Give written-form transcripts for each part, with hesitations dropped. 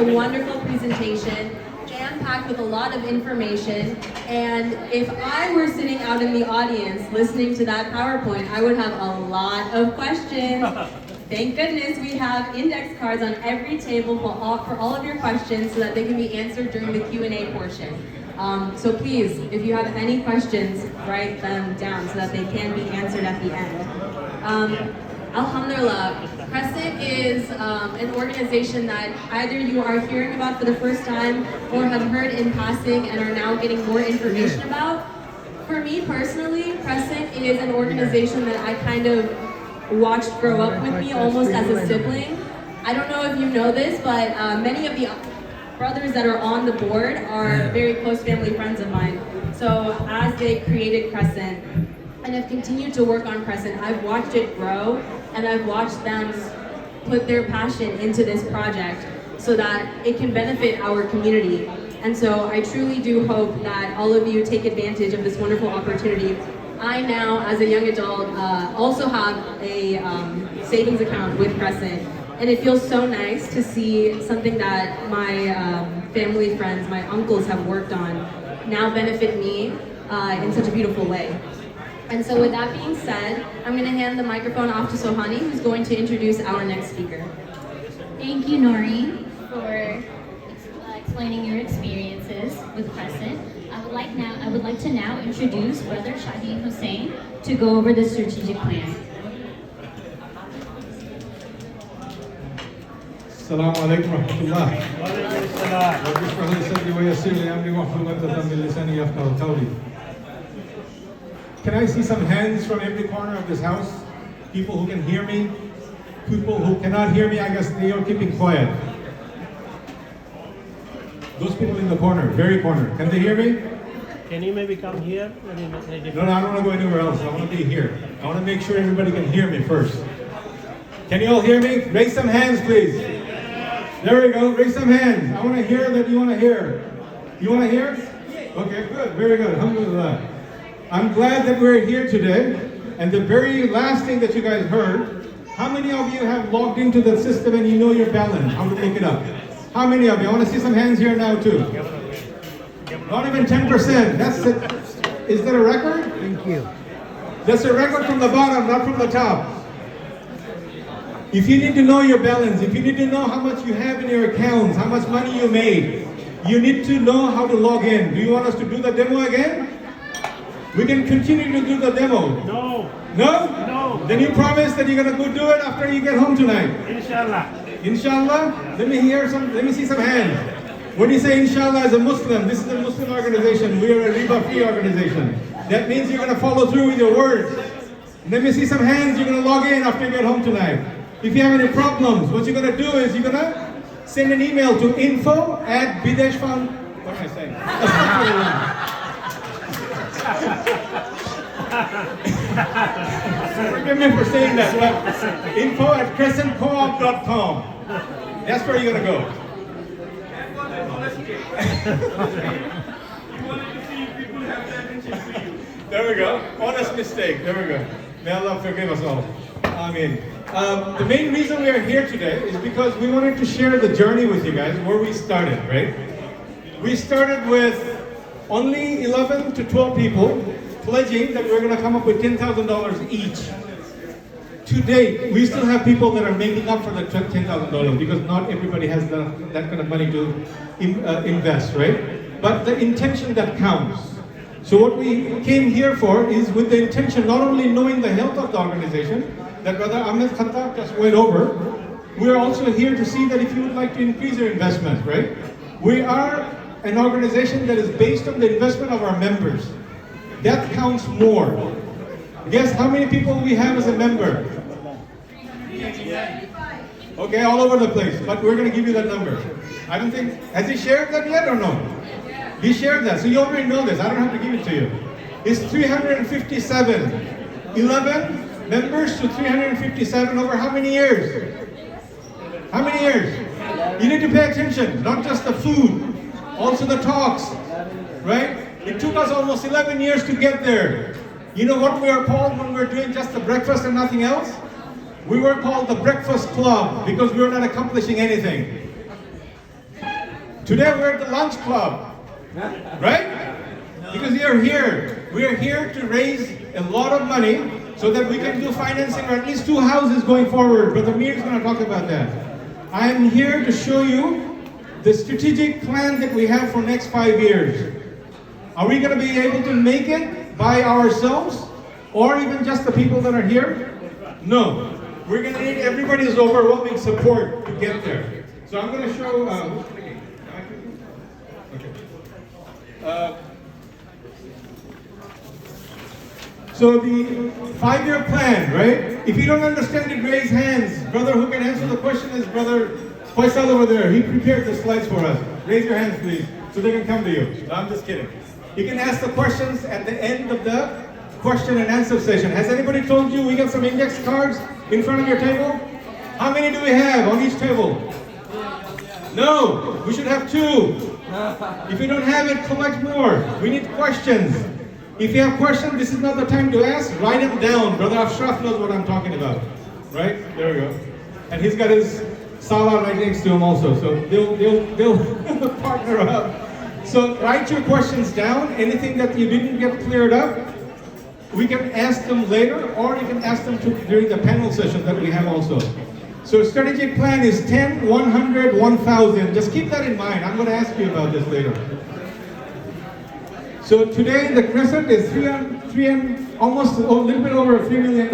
a wonderful presentation, jam-packed with a lot of information. And if I were sitting out in the audience listening to that PowerPoint, I would have a lot of questions. Thank goodness we have index cards on every table for all of your questions so that they can be answered during the Q&A portion. So please, if you have any questions, write them down so that they can be answered at the end. Alhamdulillah, Crescent is an organization that either you are hearing about for the first time or have heard in passing and are now getting more information about. For me personally, Crescent is an organization that I kind of watched grow up with me almost as a sibling. I don't know if you know this, but many of the brothers that are on the board are very close family friends of mine. So as they created Crescent and have continued to work on Crescent, I've watched it grow and I've watched them put their passion into this project so that it can benefit our community. And so I truly do hope that all of you take advantage of this wonderful opportunity. I now, as a young adult, also have a savings account with Crescent, and it feels so nice to see something that my family friends, my uncles have worked on, now benefit me in such a beautiful way. And so with that being said, I'm going to hand the microphone off to Sohani, who's going to introduce our next speaker. Thank you, Noreen, for explaining your experiences with Crescent. I would like to now introduce Brother Shaheen Hussain to go over the strategic plan. Assalamu alaikum wa rahmatullah. Can I see some hands from every corner of this house? People who can hear me, people who cannot hear me, I guess they are keeping quiet. Those people in the corner, very corner, can they hear me? Can you maybe come here? No, I don't want to go anywhere else. I want to be here. I want to make sure everybody can hear me first. Can you all hear me? Raise some hands, please. There we go. Raise some hands. I want to hear that you want to hear. You want to hear? Okay, good. Very good. Alhamdulillah. I'm glad that we're here today. And the very last thing that you guys heard, how many of you have logged into the system and you know your balance? How to make it up? How many of you? I want to see some hands here now too. Not even 10%. That's it. Is that a record? Thank you. That's a record from the bottom, not from the top. If you need to know your balance, if you need to know how much you have in your accounts, how much money you made, you need to know how to log in. Do you want us to do the demo again? We can continue to do the demo. No. No? No. Then you promise that you're gonna go do it after you get home tonight. Inshallah. Inshallah? Let me see some hands. When you say inshallah as a Muslim, this is a Muslim organization. We are a riba-free organization. That means you're going to follow through with your words. Let me see some hands. You're going to log in after you get home tonight. If you have any problems, what you're going to do is you're going to send an email to info@bideshfund. What am I saying? Forgive me for saying that, but info@crescentcoop.com. That's where you're going to go. There we go. Honest mistake. There we go. May Allah forgive us all. Amen. The main reason we are here today is because we wanted to share the journey with you guys, where we started, right? We started with only 11 to 12 people pledging that we're going to come up with $10,000 each. To date, we still have people that are making up for the $10,000 because not everybody has that kind of money to invest, right? But the intention that counts. So what we came here for is with the intention, not only knowing the health of the organization, that Brother Ahmed Khattab just went over, we are also here to see that if you would like to increase your investment, right? We are an organization that is based on the investment of our members. That counts more. Guess how many people we have as a member? Okay, all over the place, but we're going to give you that number. I don't think, has he shared that yet or no? He shared that, so you already know this. I don't have to give it to you. It's 357. 11 members to 357 over how many years? How many years? You need to pay attention, not just the food, also the talks, right? It took us almost 11 years to get there. You know what we are called when we're doing just the breakfast and nothing else? We were called the Breakfast Club because we were not accomplishing anything. Today we're at the lunch club, right? Because you're here. We're here to raise a lot of money so that we can do financing for at least 2 houses going forward. Brother Mir is going to talk about that. I'm here to show you the strategic plan that we have for next 5 years. Are we going to be able to make it by ourselves or even just the people that are here? No. We're going to need everybody's overwhelming support to get there. So I'm going to show... So the 5-year plan, right? If you don't understand it, raise hands. Brother who can answer the question is Brother Faisal over there. He prepared the slides for us. Raise your hands, please, so they can come to you. No, I'm just kidding. You can ask the questions at the end of the question and answer session. Has anybody told you we got some index cards in front of your table? How many do we have on each table? No, we should have 2. If you don't have it, collect more. We need questions. If you have questions, this is not the time to ask. Write them down. Brother Ashraf knows what I'm talking about. Right? There we go. And he's got his Salah right next to him also. So they'll partner up. So write your questions down. Anything that you didn't get cleared up, we can ask them later, or you can ask them during the panel session that we have also. So strategic plan is 10, 100, 1,000. Just keep that in mind. I'm going to ask you about this later. So today the Crescent is almost a little bit over $3 million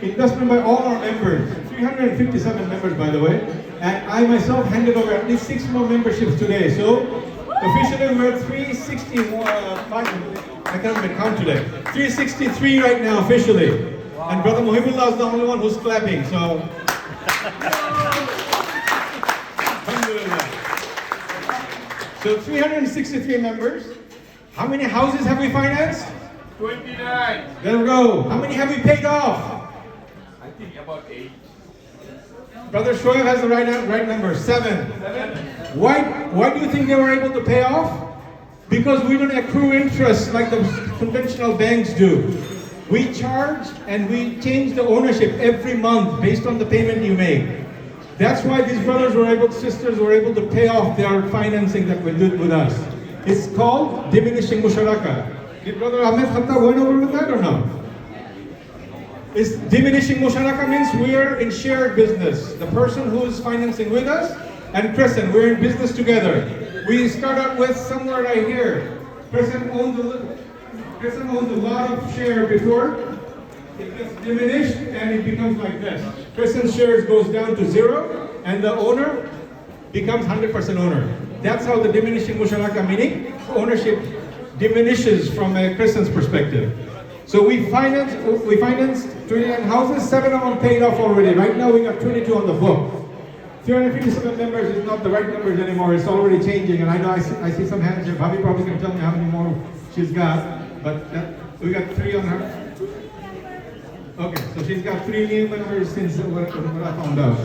investment by all our members. 357 members, by the way. And I myself handed over at least 6 more memberships today. So officially we're at 361. I can't even count today. 363 right now officially. Wow. And Brother Muhibullah is the only one who's clapping. So. So 363 members. How many houses have we financed? 29. There we go. How many have we paid off? I think about 8. Brother Shoaib has the right number, 7. 7. Why do you think they were able to pay off? Because we don't accrue interest like the conventional banks do. We charge and we change the ownership every month based on the payment you make. That's why these sisters were able to pay off their financing that we did with us. It's called diminishing musharaka. Did Brother Ahmed Khattab went over with that or no? It's diminishing musharaka means we are in shared business. The person who is financing with us and Crescent, we're in business together. We start out with somewhere right here. Crescent owns a lot of share before it gets diminished and it becomes like this. Crescent shares goes down to 0 and the owner becomes 100% owner. That's how the diminishing musharaka, meaning ownership diminishes from a Crescent's perspective. So we financed 29 houses, 7 of them paid off already. Right now we got 22 on the book. 357 members is not the right numbers anymore. It's already changing, and I know I see some hands here. Bobby probably can tell me how many more she's got, but we got 3 on her. Okay, so she's got 3 new members since what I found out.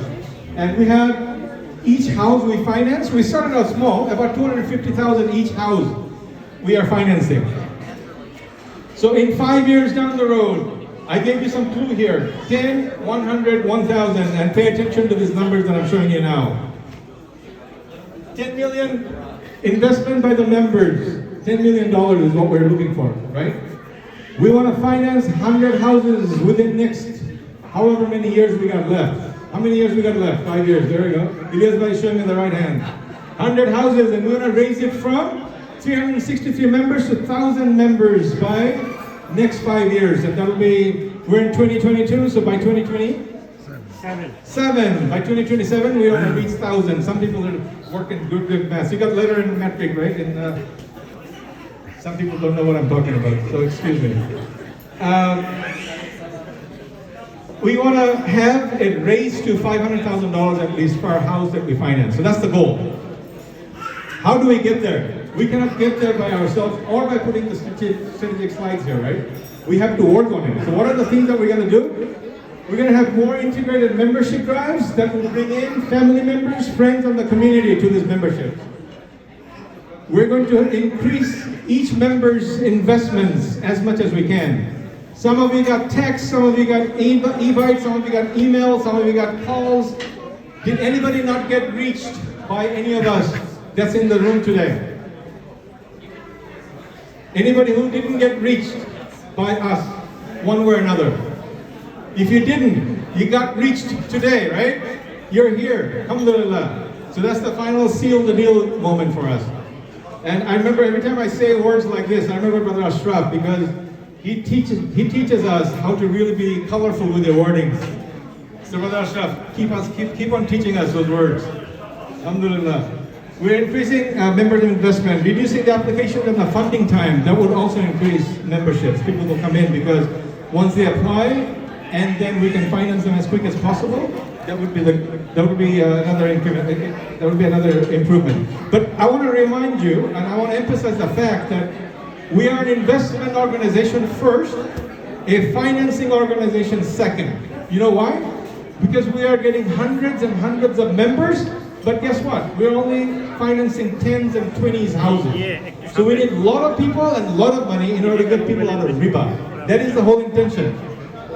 And we have each house we finance. We started out small, about 250,000 each house we are financing. So in 5 years down the road, I gave you some clue here. 10, 100, 1,000, and pay attention to these numbers that I'm showing you now. 10 million investment by the members. $10 million is what we're looking for, right? We want to finance 100 houses within next however many years we got left. How many years we got left? 5 years, there we go. Ilyas is showing me the right hand. 100 houses, and we want to raise it from 363 members to 1,000 members by next 5 years. And that'll be, we're in 2022, so by 2027, by 2027, we want to reach 1,000. Some people are working good math. You got letter in metric, right? And some people don't know what I'm talking about, so excuse me. We want to have it raised to $500,000 at least for our house that we finance. So that's the goal. How do we get there? We cannot get there by ourselves or by putting the strategic slides here, right? We have to work on it. So what are the things that we're going to do? We're going to have more integrated membership drives that will bring in family members, friends, and the community to this membership. We're going to increase each member's investments as much as we can. Some of you got text, some of you got e-bites, some of you got emails, some of you got calls. Did anybody not get reached by any of us that's in the room today? Anybody who didn't get reached by us, one way or another? If you didn't, you got reached today, right? You're here, alhamdulillah. So that's the final seal the deal moment for us. And I remember every time I say words like this, I remember Brother Ashraf, because he teaches us how to really be colorful with your wordings. So Brother Ashraf, keep on teaching us those words. Alhamdulillah. We're increasing members investment, reducing the application and the funding time. That would also increase memberships. People will come in because once they apply, and then we can finance them as quick as possible. That would be another increment. That would be another improvement. But I want to remind you, and I want to emphasize the fact that we are an investment organization first, a financing organization second. You know why? Because we are getting hundreds and hundreds of members. But guess what? We're only financing 10s and 20s houses. So we need a lot of people and a lot of money in order to get people out of riba. That is the whole intention.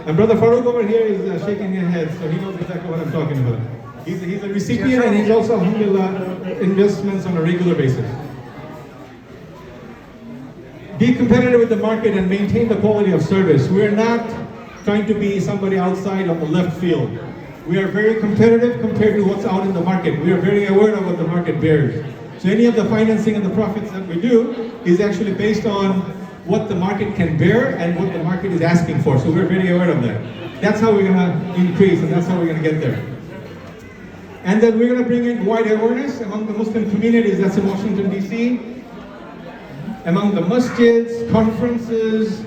And Brother Farouk over here is shaking his head, so he knows exactly what I'm talking about. He's a recipient and he's also, alhamdulillah, investments on a regular basis. Be competitive with the market and maintain the quality of service. We're not trying to be somebody outside on the left field. We are very competitive compared to what's out in the market. We are very aware of what the market bears. So any of the financing and the profits that we do is actually based on what the market can bear and what the market is asking for. So we're very aware of that. That's how we're going to increase and that's how we're going to get there. And then we're going to bring in wide awareness among the Muslim communities that's in Washington, D.C., among the masjids, conferences,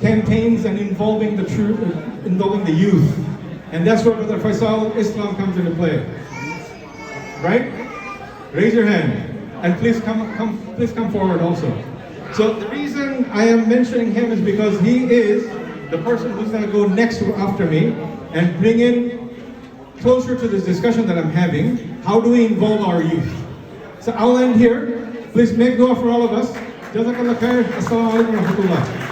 campaigns, and involving the youth. And that's where Brother Faisal Islam comes into play. Right? Raise your hand. And please come forward also. So the reason I am mentioning him is because he is the person who's going to go next after me and bring in closer to this discussion that I'm having. How do we involve our youth? So I'll end here. Please make dua for all of us. Jazakallah khair. Assalamu alaikum wa rahmatullah.